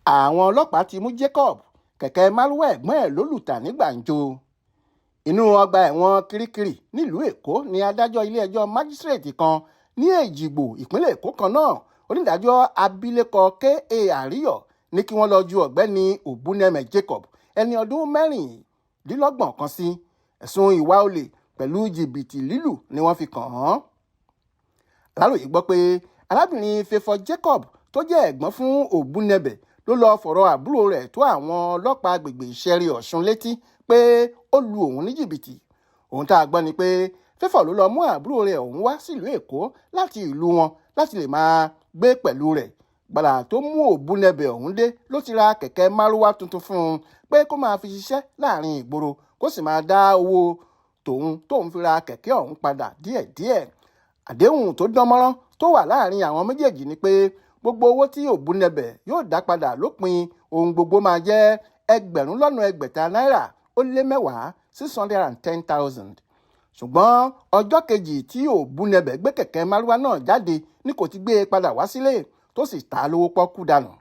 Àwọn ọlọ́pàá ti mú Jacob, kẹ̀kẹ́ Marwa ẹ̀gbọ́n ẹ̀ ló lù tà ní Gbanjo. Inú ọgbà ẹ̀wọ̀n Kirikiri nílùú Èkó ni adájọ́ ilé-ẹjọ́ májísírèètì kan ní Èjìgbò ìpínlẹ̀ Èkó kan náà, onídàájọ́ abilékọ K.A. Àríyọ̀, ní kí wọ́n lọ ju ọ̀gbẹ́ni Òbúnẹmẹ̀ Jacob ẹni ọdún 26 kan sí. Ẹ̀sùn ìwà olè pẹ̀lú jìbìtì lílù ni wọ́n fi kàn án. Aláròyé gbọ́ pé arábìnrin Favour Jacob tó jẹ́ ẹ̀gbọ́n fún Òbúnẹmẹ̀ ló lọ fọ̀rọ̀ àbúrò rẹ̀ tó àwọn ọlọ́pàá agbègbè Ìṣẹ̀rí Ọ̀ṣun létí pé ó lu òun ní jìbìtì. Ohun tá a gbọ́ ni pé Favour ló lọ mú àbúrò rẹ̀ ọ̀hún wá sílùú Èkó láti ìlú wọn láti lè máa gbé pẹ̀lú rẹ̀. Gbàrà tó mú Òbúnẹmẹ̀ ọ̀hún dé ló ti ra kẹ̀kẹ́ Marwa tuntun fún un pé kó máa fi ṣiṣẹ́ láàrin ìgboro kó sì máa dá owó tóun fi ra kẹ̀kẹ́ ọ̀hún padà díẹ̀díẹ̀. Àdéhùn tó dánmọ́rán tó wà láàrin àwọn méjèèjì ni pé gbogbo owó tí Òbúnẹmẹ̀ yóò dá padà lópin ohun gbogbo máa jẹ́ náírà 610,000 610,000. Ṣùgbọ́n ọjọ́ kejì tí Òbúnẹmẹ̀ gbé kẹ̀kẹ́ Marwa náà jáde ni kò ti gbé e padà wá sílé tó sì ta lówó pọ́kú dànù.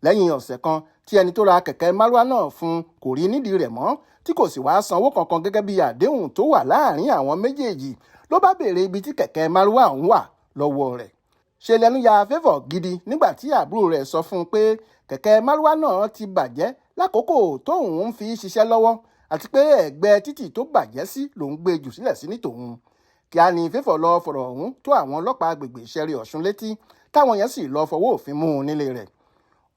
Lẹ́yìn ọ̀sẹ̀ kan tí ẹni tó ra kẹ̀kẹ́ Marwa náà fún kò rí nídìí rẹ̀ mọ́ tí kò sì wá sanwó kankan gẹ́gẹ́ bí àdéhùn tó wà láàrin àwọn méjèèjì, ló bá béèrè ibi tí kẹ̀kẹ́ Marwa ọ̀hún wà lọ́wọ́ rẹ̀. Ṣe lẹ́nu ya Favour gidi nígbà tí àbúrò rẹ̀ sọ fún un pé kẹ̀kẹ́ Marwa náà ti bàjẹ́ lákòókò tóun ń fi ṣiṣẹ́ lọ́wọ́ àti pé ẹ̀gbẹ́ títì tó bàjẹ́ sí lòún gbé jù sílẹ̀ sí ní tòun. Kíá ni Favour lọ fọ̀rọ̀ ọ̀hún tó àwọn ọlọ́pàá agbègbè Ìṣẹ̀rí Ọ̀ṣun létí, táwọn yẹn sì lọ fọwọ́ òfin mú un nílé rẹ̀.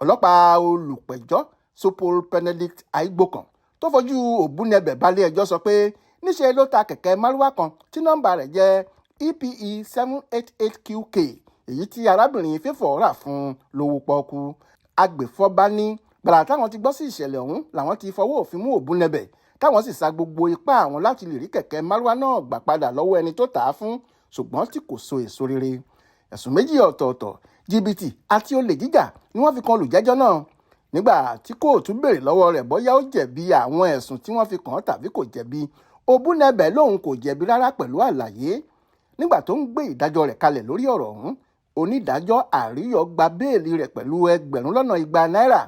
Ọlọ́pàá olùpẹ̀jọ́ Sopol Benedict Aigbokan tó fojú Òbúnẹmẹ̀ balẹ̀ ẹjọ́ sọ pé níṣe ló ta kẹ̀kẹ́ Marwa kan tí nọ́mbà rẹ̀ jẹ́ EPE 788QK, èyí tí arábìnrin Favour rà fún lówó pọ́ọ́kú. Agbèfọ́ba ní gbàrà táwọn ti gbọ́ sí ìṣẹ̀lẹ̀ ọ̀hún làwọn ti fọwọ́ òfin mú Òbúnẹmẹ̀, táwọn sì sa gbogbo ipá àwọn láti lè rí kẹ̀kẹ́ Marwa náà gbà padà lọ́wọ́ ẹni tó tà á fún, ṣùgbọ́n tí kò so èso rere. Ẹ̀sùn méjì ọ̀tọ̀ọ̀tọ̀, jìbìtì àti olè jíjà, ni wọ́n fi kan olùjẹ́jọ́ náà. Nígbà tí kóòtù béèrè lọ́wọ́ rẹ̀ bóyá ó jẹ̀bi àwọn ẹ̀sùn tí wọ́n fi kàn án tàbí kò jẹ̀bi, Òbúnẹmẹ̀ lòun kò jẹ̀bi rárá pẹ̀lú àlàyé. Nígbà tó ń gbé ìdájọ́ rẹ̀ kalẹ̀ lórí ọ̀rọ̀ ọ̀hún, onídàájọ́ Àríyọ̀ gba béèlì rẹ̀ pẹ̀lú 200,000 náírà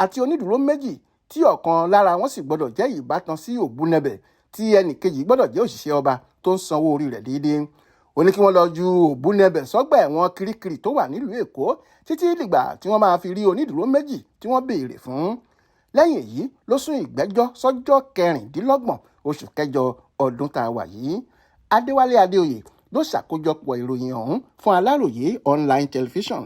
àti onídùúró méjì tí ọ̀kan lára wọn sì gbọ́dọ̀ jẹ́ ìbátan sí Òbúnẹmẹ̀ tí ẹnì kejì gbọ́dọ̀ jẹ́ òṣìṣẹ́ ọba tó ń sanwó orí rẹ̀ déédéé. Ó ní kí wọ́n lọ ju Òbúnẹmẹ̀ sọ́gbà ẹ̀wọ̀n Kirikiri tó wà nílùú Èkó títí dìgbà tí wọ́n máa fi rí onídùúró méjì tí wọ́n béèrè fún. Lẹ́yìn èyí ló sún ìgbẹ́jọ́ sọ́jọ́ 26 oṣù kẹjọ ọdún tá a wà yìí. Adéwálé Adéoyè ló ṣàkójọpọ̀ ìròyìn ọ̀hún fún Aláròyé online television.